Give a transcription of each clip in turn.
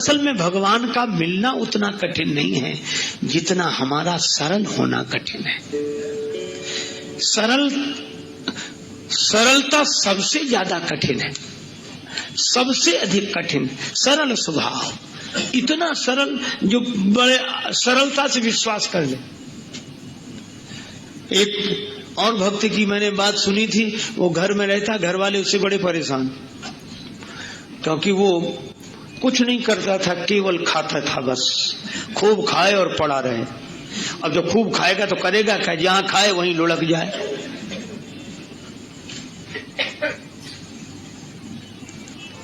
असल में भगवान का मिलना उतना कठिन नहीं है जितना हमारा सरल होना कठिन है। सरलता सबसे ज्यादा कठिन है, सबसे अधिक कठिन सरल स्वभाव, इतना सरल जो बड़े सरलता से विश्वास कर ले। एक और भक्त की मैंने बात सुनी थी, वो घर में रहता, घर वाले उससे बड़े परेशान, क्योंकि वो कुछ नहीं करता था, केवल खाता था, बस खूब खाए और पड़ा रहे। अब जो खूब खाएगा तो करेगा क्या, जहां खाए वहीं लुढ़क जाए।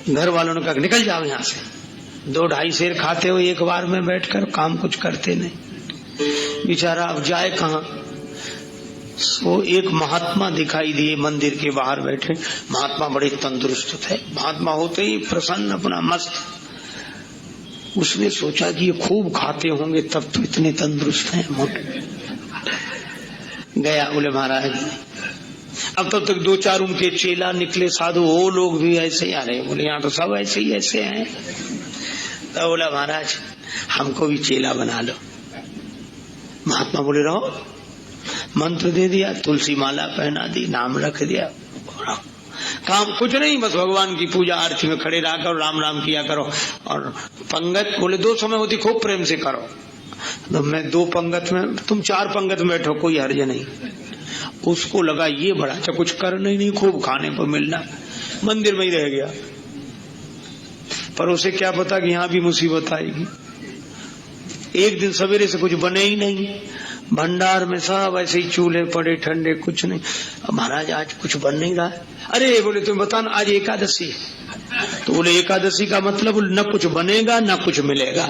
घर वालों ने कहा निकल जाओ यहां से, 2-2.5 सेर खाते हो एक बार में बैठकर, काम कुछ करते नहीं। बेचारा अब जाए कहां। वो एक महात्मा दिखाई दिए मंदिर के बाहर बैठे। महात्मा बड़े तंदुरुस्त थे, महात्मा होते ही प्रसन्न, अपना मस्त। उसने सोचा कि ये खूब खाते होंगे तब तो इतने तंदुरुस्त हैं, मोटे। गया, बोले महाराज अब तक 2-4 उनके चेला निकले साधु, वो लोग भी ऐसे ही आ रहे। बोले यहाँ तो सब ऐसे ही ऐसे हैं। तो बोला महाराज हमको भी चेला बना लो। महात्मा बोले रहो, मंत्र दे दिया, तुलसी माला पहना दी, नाम रख दिया, काम कुछ नहीं, बस भगवान की पूजा आरती में खड़े रहा करो, राम राम किया करो। और पंगत बोले 2 समय होती, खूब प्रेम से करो। तो मैं 2 पंगत में, तुम 4 पंगत में बैठो, कोई हर्ज नहीं। उसको लगा ये बड़ा अच्छा, कुछ करना ही नहीं, खूब खाने को मिलना, मंदिर में ही रह गया। पर उसे क्या पता कि यहाँ भी मुसीबत आएगी। एक दिन सवेरे से कुछ बने ही नहीं, भंडार में सब ऐसे ही चूल्हे पड़े ठंडे, कुछ नहीं। महाराज आज कुछ बन नहीं रहा है। अरे बोले तुम बताना, आज एकादशी है। तो बोले एकादशी का मतलब न कुछ बनेगा न कुछ मिलेगा।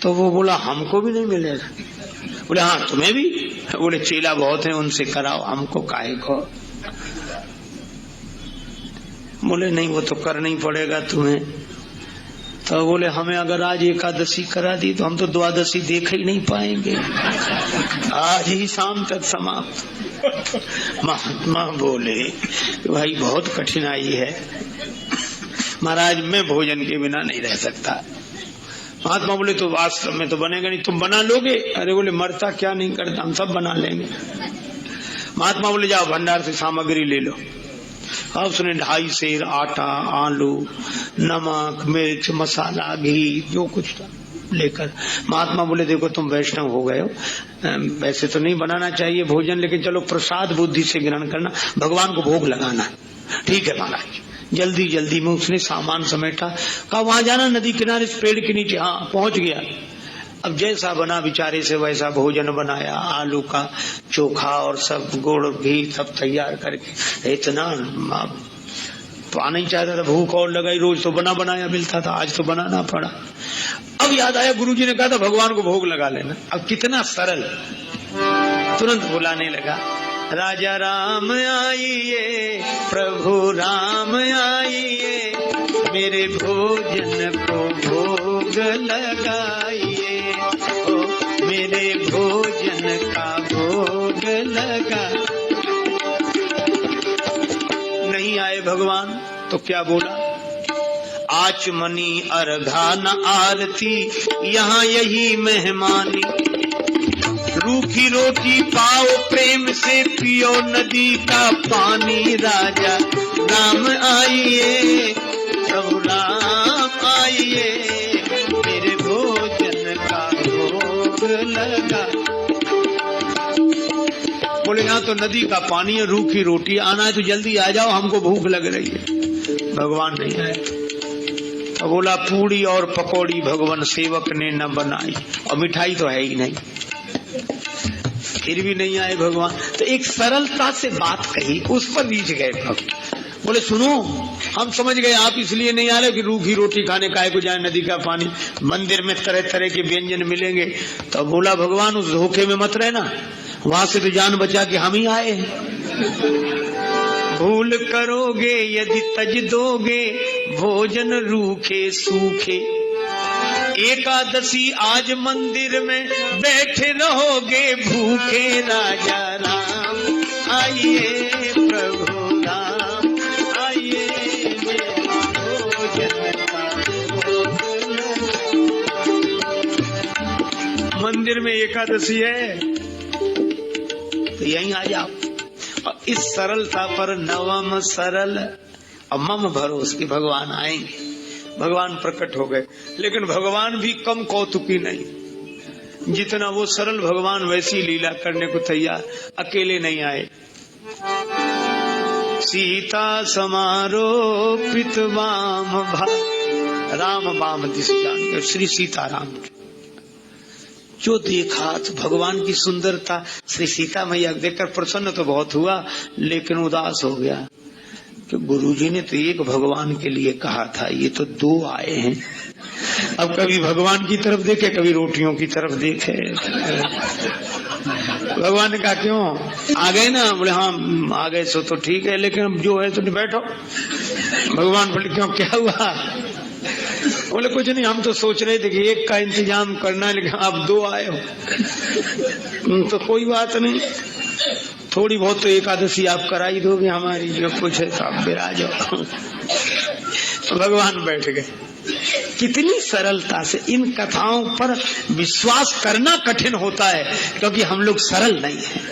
तो वो बोला हमको भी नहीं मिलेगा। बोले हाँ तुम्हें भी। बोले चेला बहुत है, उनसे कराओ, हमको काहे को। बोले नहीं वो तो करना ही पड़ेगा तुम्हें। तो बोले हमें अगर आज एकादशी करा दी तो हम तो द्वादशी देख ही नहीं पाएंगे, आज ही शाम तक समाप्त। महात्मा बोले भाई बहुत कठिनाई है महाराज, मैं भोजन के बिना नहीं रह सकता। महात्मा बोले तो वास्तव में तो बनेगा नहीं, तुम बना लोगे। अरे बोले मरता क्या नहीं करता, हम सब बना लेंगे। महात्मा बोले जाओ भंडार से सामग्री ले लो। अब उसने 2.5 सेर आटा, आलू, नमक, मिर्च, मसाला, घी, जो कुछ था लेकर। महात्मा बोले देखो तुम वैष्णव हो गए हो, वैसे तो नहीं बनाना चाहिए भोजन, लेकिन चलो प्रसाद बुद्धि से ग्रहण करना, भगवान को भोग लगाना। ठीक है महाराज। जल्दी जल्दी में उसने सामान समेटा, कहा वहां जाना नदी किनारे पेड़ के नीचे। हाँ पहुंच गया। अब जैसा बना बेचारे से वैसा भोजन बनाया, आलू का चोखा और सब गुड़ घी सब तैयार करके। इतना पाना ही चाहता था, भूख और लगाई, रोज तो बना बनाया मिलता था, आज तो बनाना पड़ा। अब याद आया गुरुजी ने कहा था भगवान को भोग लगा लेना। अब कितना सरल, तुरंत बुलाने लगा, राजा राम आइए, प्रभु राम आइए, मेरे भोजन को भोग लगाइए, ओ मेरे भोजन का भोग लगा। नहीं आए भगवान तो क्या बोला, आचमनी अर्घा न आरती, यहाँ यही मेहमानी, रूखी रोटी पाओ प्रेम से, पियो नदी का पानी, राजा राम आइए, प्रभु राम आइए, मेरे भोजन का भोग लगा। बोले यहाँ तो नदी का पानी है, रूखी रोटी, आना है तो जल्दी आ जाओ, हमको भूख लग रही है। भगवान नहीं आए। तो बोला पूड़ी और पकौड़ी भगवान सेवक ने न बनाई, और मिठाई तो है ही नहीं, फिर भी नहीं आए भगवान। तो एक सरलता से बात कही, उस पर रीझ गए भक्त। बोले सुनो हम समझ गए आप इसलिए नहीं आ रहे कि रूखी रोटी खाने काहे को जाए, नदी का पानी, मंदिर में तरह तरह के व्यंजन मिलेंगे। तो बोला भगवान उस धोखे में मत रहना, वहां से तो जान बचा के हम ही आए। भूल करोगे यदि तज दोगे, भोजन रूखे सूखे, एकादशी आज मंदिर में बैठे रहोगे भूखे, राजा राम आइए, प्रभु राम आइए, मंदिर में एकादशी है तो यहीं आ जाओ। और इस सरलता पर नवम सरल और मम भरोस की भगवान आएंगे। भगवान प्रकट हो गए, लेकिन भगवान भी कम कौतुकी नहीं। जितना वो सरल भगवान वैसी लीला करने को तैयार, अकेले नहीं आए। सीता समारोपित वाम भा, राम वाम दिस जान, श्री सीताराम जो देखा तो भगवान की सुंदरता, श्री सीता मैया देखकर प्रसन्न तो बहुत हुआ, लेकिन उदास हो गया कि गुरुजी ने तो एक भगवान के लिए कहा था, ये तो दो आए हैं। अब कभी भगवान की तरफ देखे, कभी रोटियों की तरफ देखे। भगवान ने कहा क्यों आ गए ना? बोले हाँ आ गए सो तो ठीक है, लेकिन अब जो है तो बैठो। भगवान बोले क्यों, क्या हुआ? बोले कुछ नहीं, हम तो सोच रहे थे कि एक का इंतजाम करना है, लेकिन आप दो आए हो तो कोई बात नहीं, थोड़ी बहुत तो एकादशी आप कराई दोगे हमारी, जो कुछ है तो आप विराज हो। तो भगवान बैठ गए। कितनी सरलता से इन कथाओं पर विश्वास करना कठिन होता है, क्योंकि हम लोग सरल नहीं हैं।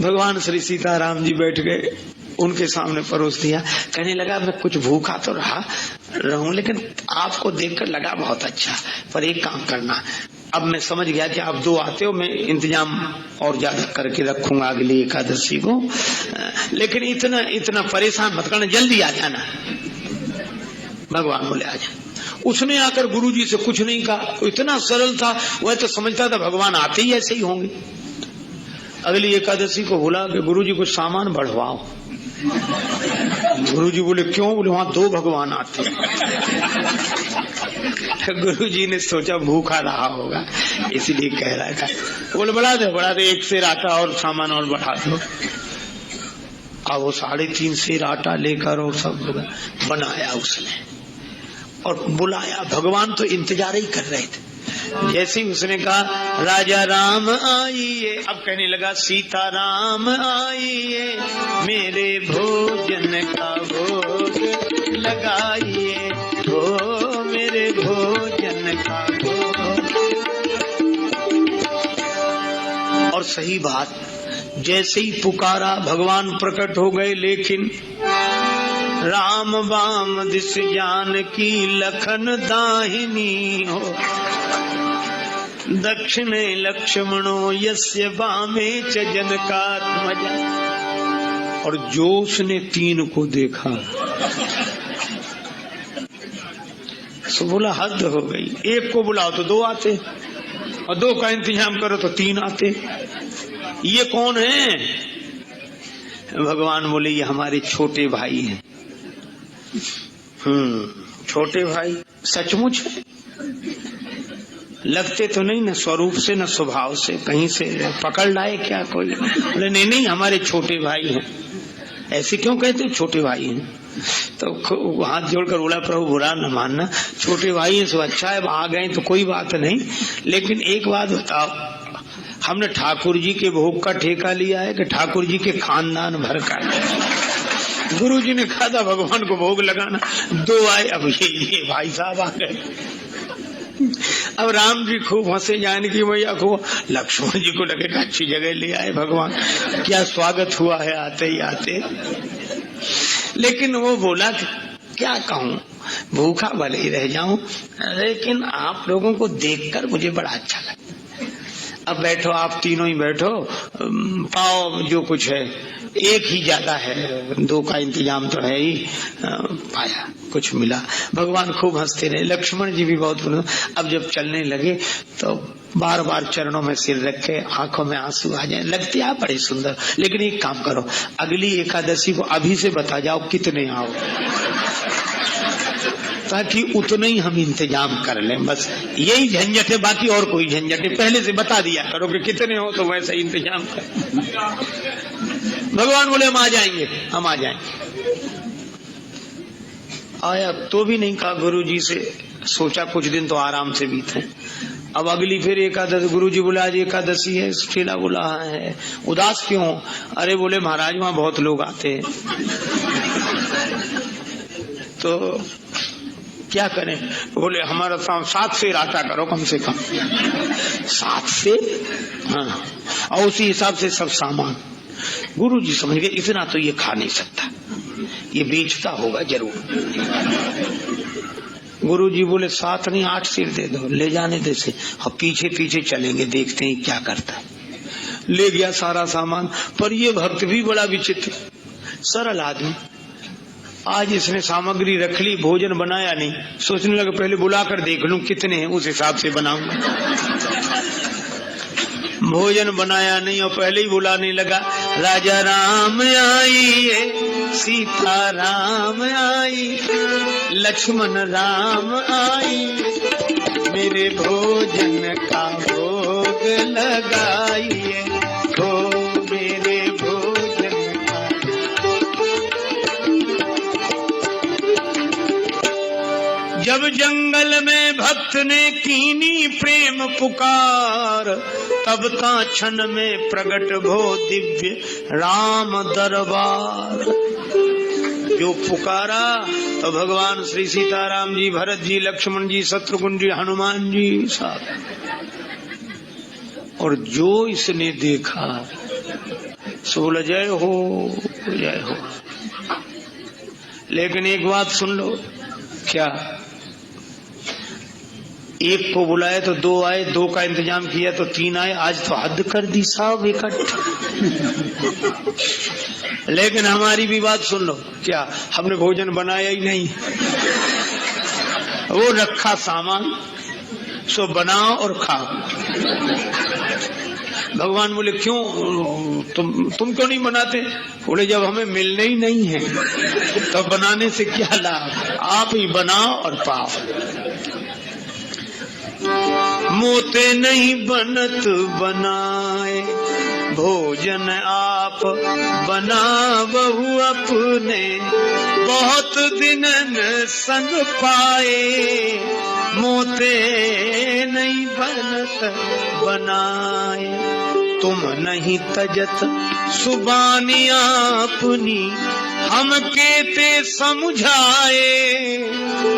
भगवान श्री सीताराम जी बैठ गए, उनके सामने परोस दिया। कहने लगा मैं कुछ भूखा तो रहूं, लेकिन आपको देखकर लगा बहुत अच्छा, पर एक काम करना, अब मैं समझ गया कि आप दो आते हो, मैं इंतजाम और ज्यादा करके रखूंगा अगली एकादशी को, लेकिन इतना परेशान मत करना, जल्दी आ जाना। भगवान बोले आ जा। उसने आकर गुरुजी से कुछ नहीं कहा, इतना सरल था, वह तो समझता था भगवान आते ही ऐसे ही होंगे। अगली एकादशी को बोला कि गुरुजी कुछ सामान बढ़वाओ। गुरुजी बोले क्यों? बोले वहां दो भगवान आते हैं। गुरुजी ने सोचा भूखा रहा होगा इसलिए कह रहा था। बोले बढ़ा दे, एक सेर आटा और सामान और बढ़ा दो। अब वो 3.5 सेर आटा लेकर और सब बनाया उसने और बुलाया। भगवान तो इंतजार ही कर रहे थे। जैसे ही उसने कहा राजा राम आइए, अब कहने लगा सीता राम आइए, मेरे भोजन का भोग लगाइए, ओ मेरे भोजन का भोग। और सही बात, जैसे ही पुकारा भगवान प्रकट हो गए, लेकिन राम वाम दिस जानकी लखन दाहिनी हो, दक्षिणे लक्ष्मणो यस्य वामे च जनकात्मजा। और जो उसने 3 को देखा तो बोला हद हो गई, एक को बुलाओ तो 2 आते, और 2 का इंतजाम करो तो 3 आते। ये कौन है? भगवान बोले ये हमारे छोटे भाई हैं। छोटे भाई सचमुच लगते तो नहीं, न स्वरूप से न स्वभाव से, कहीं से पकड़ लाए क्या कोई? बोले नहीं हमारे छोटे भाई हैं। ऐसे क्यों कहते हो छोटे भाई हैं? तो हाथ जोड़कर बोला प्रभु बुरा न मानना, छोटे भाई हैं सो अच्छा है, आ गए तो कोई बात नहीं, लेकिन एक बात बताओ, हमने ठाकुर जी के भोग का ठेका लिया है कि ठाकुर जी के खानदान भर का? गुरु जी ने कहा था भगवान को भोग लगाना, 2 आए, अब ये भाई साहब आ गए। अब राम जी खूब हंसे, जानकी मैया को, लक्ष्मण जी को लगे अच्छी जगह ले आए भगवान, क्या स्वागत हुआ है आते ही आते। लेकिन वो बोला क्या कहूँ, भूखा भले ही रह जाऊं, लेकिन आप लोगों को देखकर मुझे बड़ा अच्छा लगा। अब बैठो, आप तीनों ही बैठो, पाओ जो कुछ है, एक ही ज्यादा है, 2 का इंतजाम तो है ही। पाया कुछ मिला, भगवान खूब हंसते रहे, लक्ष्मण जी भी बहुत। अब जब चलने लगे तो बार बार चरणों में सिर रख के आंखों में आंसू आ जाए, लगते आप बड़े सुंदर। लेकिन एक काम करो, अगली एकादशी को अभी से बता जाओ कितने आओ, ताकि उतने ही हम इंतजाम कर लें। बस यही झंझट है, बाकी और कोई झंझट है, पहले से बता दिया करो कि कितने हो तो वैसा इंतजाम कर। भगवान बोले हम आ जाएंगे, हम आ जाएंगे। आया तो भी नहीं कहा गुरु जी से, सोचा कुछ दिन तो आराम से बीते। अब अगली फिर एकादशी, गुरु जी बोला आज एकादशी है, शीला बोला है, उदास क्यों? अरे बोले महाराज वहां बहुत लोग आते हैं। तो क्या करें? बोले हमारा 7 सेर आटा करो कम से कम। 7 सेर? हाँ, और उसी हिसाब से सब सामान। गुरु जी समझ गए इतना तो ये खा नहीं सकता, ये बेचता होगा जरूर। गुरु जी बोले 7 नहीं 8 सेर दे दो, ले जाने दे से। हम पीछे पीछे चलेंगे, देखते हैं क्या करता है। ले गया सारा सामान। पर ये भक्त भी बड़ा विचित्र, सरल आदमी। आज इसने सामग्री रख ली, भोजन बनाया नहीं। सोचने लगा पहले बुलाकर देख लूं कितने हैं, उस हिसाब से बनाऊंगा। भोजन बनाया नहीं और पहले ही बुलाने लगा, राजा राम आइए, सीता राम आई, लक्ष्मण राम आई, मेरे भोजन का भोग लगाइए, हो मेरे भोजन का। जब जंगल में भक्त ने कीनी प्रेम पुकार, तब ता क्षण में प्रगट भो दिव्य राम दरबार। जो पुकारा तो भगवान श्री सीताराम जी, भरत जी, लक्ष्मण जी, शत्रुघ्न जी, हनुमान जी साहब। और जो इसने देखा सो बोला जय हो जय हो। लेकिन एक बात सुन लो, क्या? एक को बुलाए तो 2 आए, 2 का इंतजाम किया तो 3 आए। आज तो हद कर दी साहब इकट्ठा। लेकिन हमारी भी बात सुन लो, क्या हमने भोजन बनाया ही नहीं, वो रखा सामान, सो बनाओ और खाओ। भगवान बोले क्यों तुम क्यों नहीं बनाते? बोले जब हमें मिलने ही नहीं है तो बनाने से क्या लाभ, आप ही बनाओ और पाओ। मोते नहीं बनत बनाए, भोजन आप बनावहु अपने, बहुत दिनन संग पाए, मोते नहीं बनत बनाए, तुम नहीं तजत सुबानी अपनी, हम केते समझाए।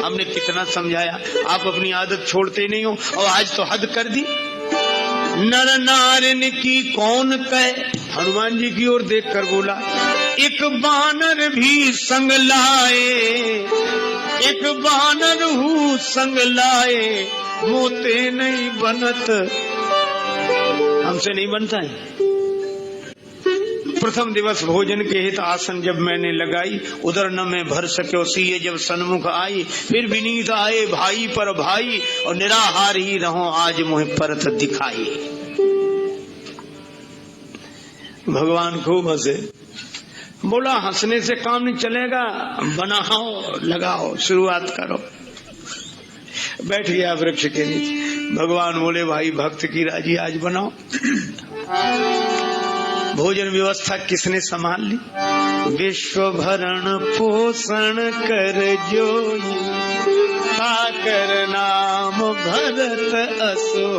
हमने कितना समझाया, आप अपनी आदत छोड़ते नहीं हो और आज तो हद कर दी। नर नारिन की कौन कहे, हनुमान जी की ओर देखकर बोला, एक बानर भी संग लाए, एक बानर हूँ संग लाए, मोते नहीं बनत, हमसे नहीं बनता है। प्रथम दिवस भोजन के हित आसन जब मैंने लगाई, उधर न मैं भर सके सीए जब सन्मुख आई, फिर विनीत आए भाई पर भाई, और निराहार ही रहो आज मुझे परत दिखाई। भगवान खूब हंसे, बोला हंसने से काम नहीं चलेगा, बनाओ लगाओ शुरुआत करो। बैठ गया वृक्ष के नीचे। भगवान बोले भाई भक्त की राजी आज बनाओ। भोजन व्यवस्था किसने संभाल ली? विश्व भरण पोषण कर जोई, पाकर नाम भरत असो,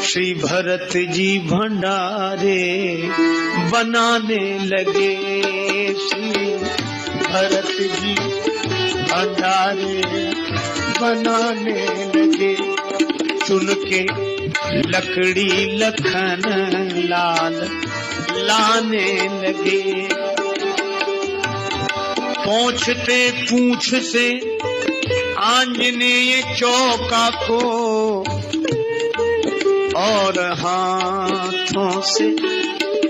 श्री भरत जी भंडारे बनाने लगे, श्री भरत जी भंडारे बनाने लगे, चुन के लकड़ी लखन लाल लाने लगे, पहुंचते पूंछ से आंजनेय चौका को, और हाथों से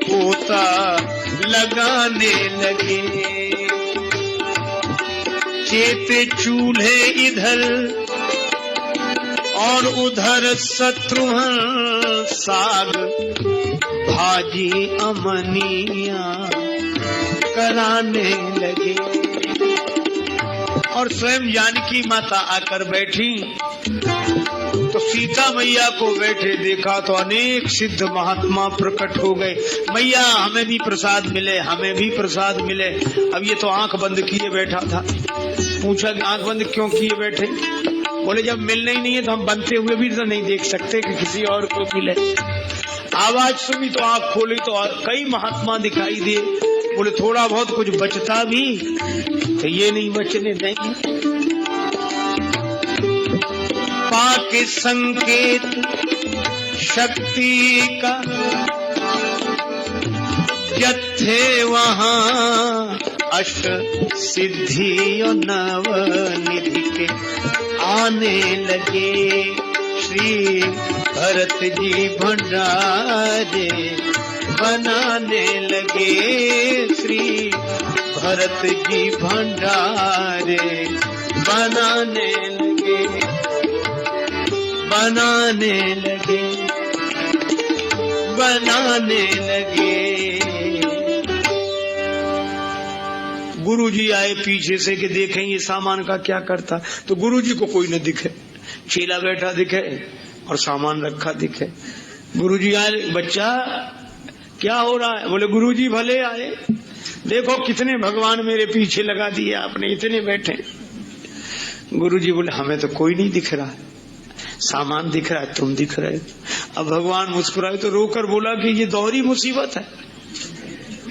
पोता लगाने लगे, चेते चूल्हे इधर और उधर शत्रुघ्न साग, भाजी अमनिया कराने लगे। और स्वयं जानकी माता आकर बैठी तो सीता मैया को बैठे देखा तो अनेक सिद्ध महात्मा प्रकट हो गए। मैया हमें भी प्रसाद मिले, हमें भी प्रसाद मिले। अब ये तो आंख बंद किए बैठा था। पूछा कि आंख बंद क्यों किए बैठे? बोले जब मिलना ही नहीं है तो हम बनते हुए भी तो नहीं देख सकते कि किसी और को मिले। आवाज सुनी तो आंख खोली तो कई महात्मा दिखाई दिए। बोले थोड़ा बहुत कुछ बचता भी तो ये नहीं बचने देंगे। पाके संकेत शक्ति का, यथे वहाँ अष्ट सिद्धि और नव निधि के आने लगे श्री भरत जी भंडारे बनाने लगे, श्री भरत जी भंडारे बनाने लगे, बनाने लगे, बनाने लगे। गुरुजी आए पीछे से कि देखें ये सामान का क्या करता, तो गुरुजी को कोई न दिखे, चेला बैठा दिखे और सामान रखा दिखे। गुरुजी आए, बच्चा क्या हो रहा है? बोले गुरुजी भले आए, देखो कितने भगवान मेरे पीछे लगा दिए आपने, इतने बैठे। गुरुजी बोले हमें तो कोई नहीं दिख रहा, सामान दिख रहा है, तुम दिख रहे हो। अब भगवान मुस्कुराए तो रोकर बोला कि ये दोहरी मुसीबत है।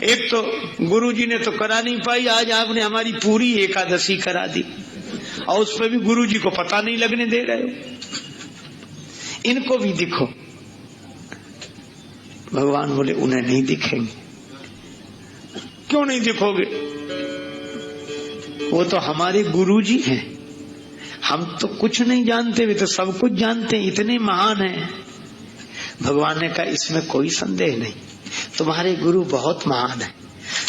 एक तो गुरुजी ने तो करा नहीं पाई, आज आपने हमारी पूरी एकादशी करा दी और उस पर भी गुरुजी को पता नहीं लगने दे रहे हो। इनको भी दिखो। भगवान बोले उन्हें नहीं दिखेंगे। क्यों नहीं दिखोगे? वो तो हमारे गुरुजी हैं, हम तो कुछ नहीं जानते, वे तो सब कुछ जानते हैं, इतने महान हैं। भगवान ने कहा इसमें कोई संदेह नहीं, तुम्हारे गुरु बहुत महान है,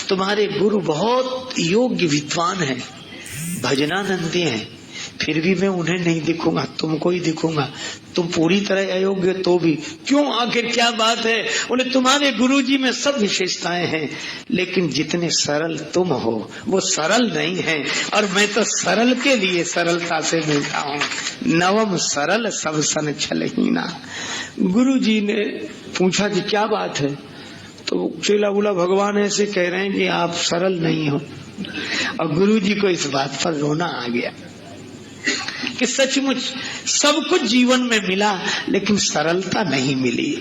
तुम्हारे गुरु बहुत योग्य विद्वान है, भजनानंदी हैं, फिर भी मैं उन्हें नहीं दिखूंगा, तुमको ही दिखूंगा। तुम पूरी तरह अयोग्य तो भी। क्यों? आखिर क्या बात है? बोले तुम्हारे गुरुजी में सब विशेषताएं हैं, लेकिन जितने सरल तुम हो वो सरल नहीं है, और मैं तो सरल के लिए सरलता से मिलता हूँ। नवम सरल सब सन छलहीना। गुरुजी ने पूछा कि क्या बात है? तो चेला बोला भगवान ऐसे कह रहे हैं कि आप सरल नहीं हो। और गुरुजी को इस बात पर रोना आ गया कि सचमुच सब कुछ जीवन में मिला, लेकिन सरलता नहीं मिली,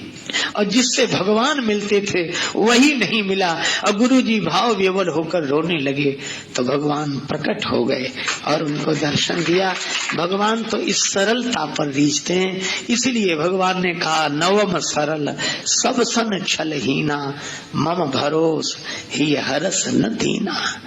और जिससे भगवान मिलते थे वही नहीं मिला। और गुरुजी भाव विवल होकर रोने लगे तो भगवान प्रकट हो गए और उनको दर्शन दिया। भगवान तो इस सरलता पर रीझते हैं, इसलिए भगवान ने कहा नवम सरल सब सन छलहीना, मम भरोस ही हरस न दीना।